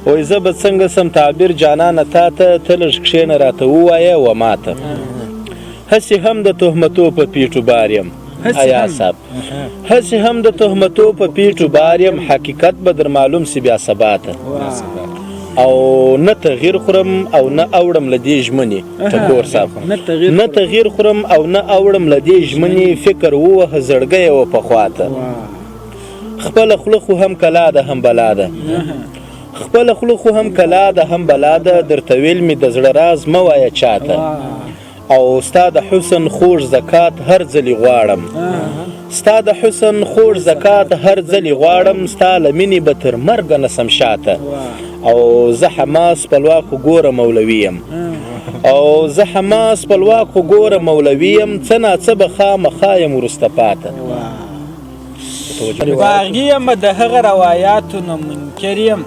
وایي زه به څنګه سم تعبیر جانانه تا ته ته لږ کښېنه راته ووایه و ماته هسې هم د تهمتو په پیټو بار یم ایا صاحب هسې هم د تهمتو په پیټو بار یم حقیقت به در معلوم سي بیا سباته او نه تغییر خورم او نه اوړم له دې ژمنې ټکور صاحب نه تغییر خورم او نه اوړم له دې ژمنې فکر ووهه زړګی و پخواته خپله خوله خو هم کلا ده هم بلا ده خپله خوله خو هم کلا ده هم بلا ده درته ویل مې د زړه راز مه وایه چاته او ستا د حسن خوږ زکات هر ځلې غواړم ستا د حسن خوږ زکات هر ځلې غواړم ستا له مینې به تر مرګه نسم شاته او زه حماس خپلواک خو ګوره مولوي یم او زه حماس خپلواک خو ګوره مولوي یم څه ناڅه به خامخا یم وروسته پاته باغي یم د هغه روایاتو نه منکر یم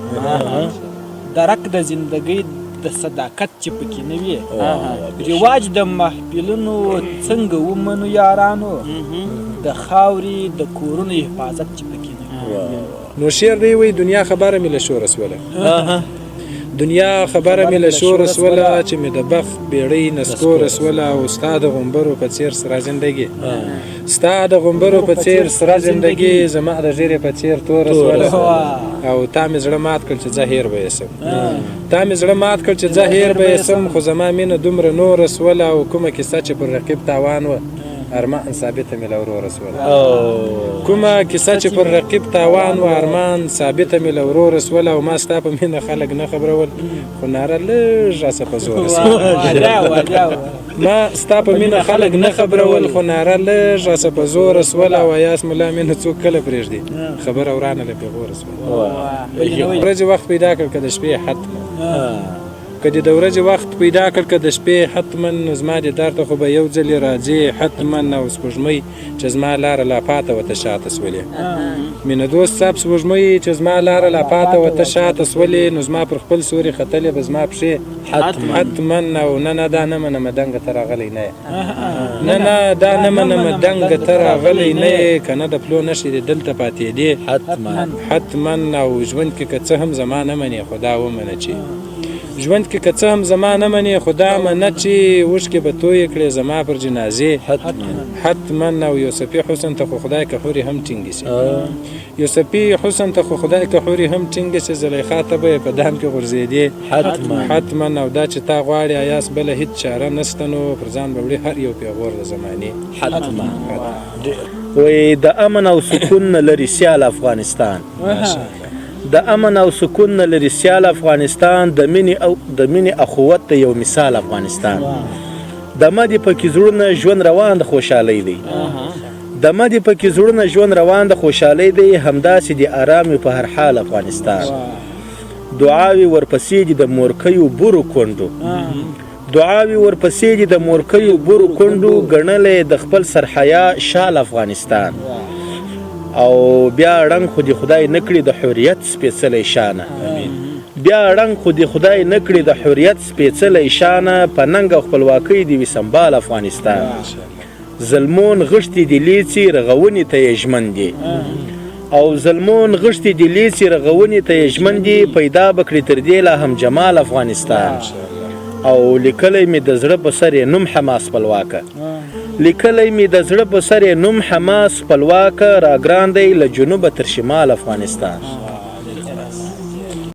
درک د زندګۍ د صداقت چې پکې نه وي رواج د محفلونو څنګه ومنو یارانو د خاورې د کورونو حفاظت چې پکې نه وي نو شعر دی وی دنیا خبره مې له شوره سوله دنیا خبره مې له شوره سوله چې مې د بخت بیړۍ نسکوره سوله او ستا د غومبرو په څېر سره زندګي ستا د غومبرو په څېر سره زندګي زما د ژیرې په څېر توره سوله او تا مې زړه مات کړ چې زه هېر به یې سم تا مې زړه مات کړ چې زه هېر به یې سم خو زما مینه دومره نوره سوله او کومه کیسه چې پر رقیب تاوان وه ارمان ثابته مې له وروره سوله کومه کیسه چې پر رقیب تاوان و ارمان ثابته مې له وروره سوله او ما ستا په مینه خلک نه خبرول خو ناره لږ راسه په زوره سوله ما ستا په مینه خلک نه خبرول خو ناره لږ راسه په زوره سوله او ایاس ملا مینه څوک کله پرېږدي خبره ورانه له پېغوره سوله ورځې وخت پیدا کړ که د شپې حتما که دې د ورځې وخت پیدا کړ که د شپې حتما نو زما دې در ته خو به یو ځلې راځې حتما او سپوږمۍ چې زما لاره لا پاته وته شاته سولې مینه دوست صاحب سپوږمۍ چې زما لاره لا پاته وته شاته سولې نو زما پر خپل سوري ختلې به زما پښې حتما او نه نه دا نه منمه دنګه ته راغلی نه یې نه دا نه منمه دنګه ته راغلی نه یې که نه د پلو نښې دې دلته پاتېدې حتما او ژوند کې که څه هم زما نه منې خو دا ومنه چې ژوند کې که څه هم زما نه منې خو دا منه چې اوښکې به تویې کړې زما پر جنازې حتما او یوسفي حسن ته خو خدای که حورې هم ټینګې سي یوسفي حسن ته خو خدای که حورې هم ټینګې سي زلیخا ته به یې په دام کې غورځېدې حتما او دا چې تا غواړې ایاس بله هېڅ چاره نسته نو پر ځان به وړي هر یو پیغور د زمانې حتما وایي د امن او سکون نه لرې سیال افغانستان د امن او سکون نه لرې سیال افغانستان د مینې اخوت ته یو مثال افغانستان د مدې پکې زړونه ژوند روان د خوشحالۍ دی د مدې پکې زړونه ژوند روان د خوشحالۍ دی همداسې د آرام په هر حال افغانستان دعاوې ورپسې دي د مورکیو بورو کونډو دعاوې ورپسې دي د مورکیو بورو کونډو ګڼلی د خپل سرحیا شال افغانستان او بیا رنګ خو دې خدای نه کړي د حریت سپېڅلی شانه بیا رنګ خو دې خدای نه کړي د حریت سپېڅلی شانه په ننګ او خپلواکۍ دې وي سمبال افغانستان ظلمون غښتې دې لیڅي رغونې ته یې ژمن دي او ظلمون غښتې دې لیڅي رغونې ته یې ژمن دي پیدا به کړي تر دې لا هم جمال افغانستان او لیکلی مې د زړه په سر یې نوم حماس خپلواکه لیکلی مې د زړه په سر یې نوم حماس خپلواکه راګران دی له جنوبه تر شمال افغانستان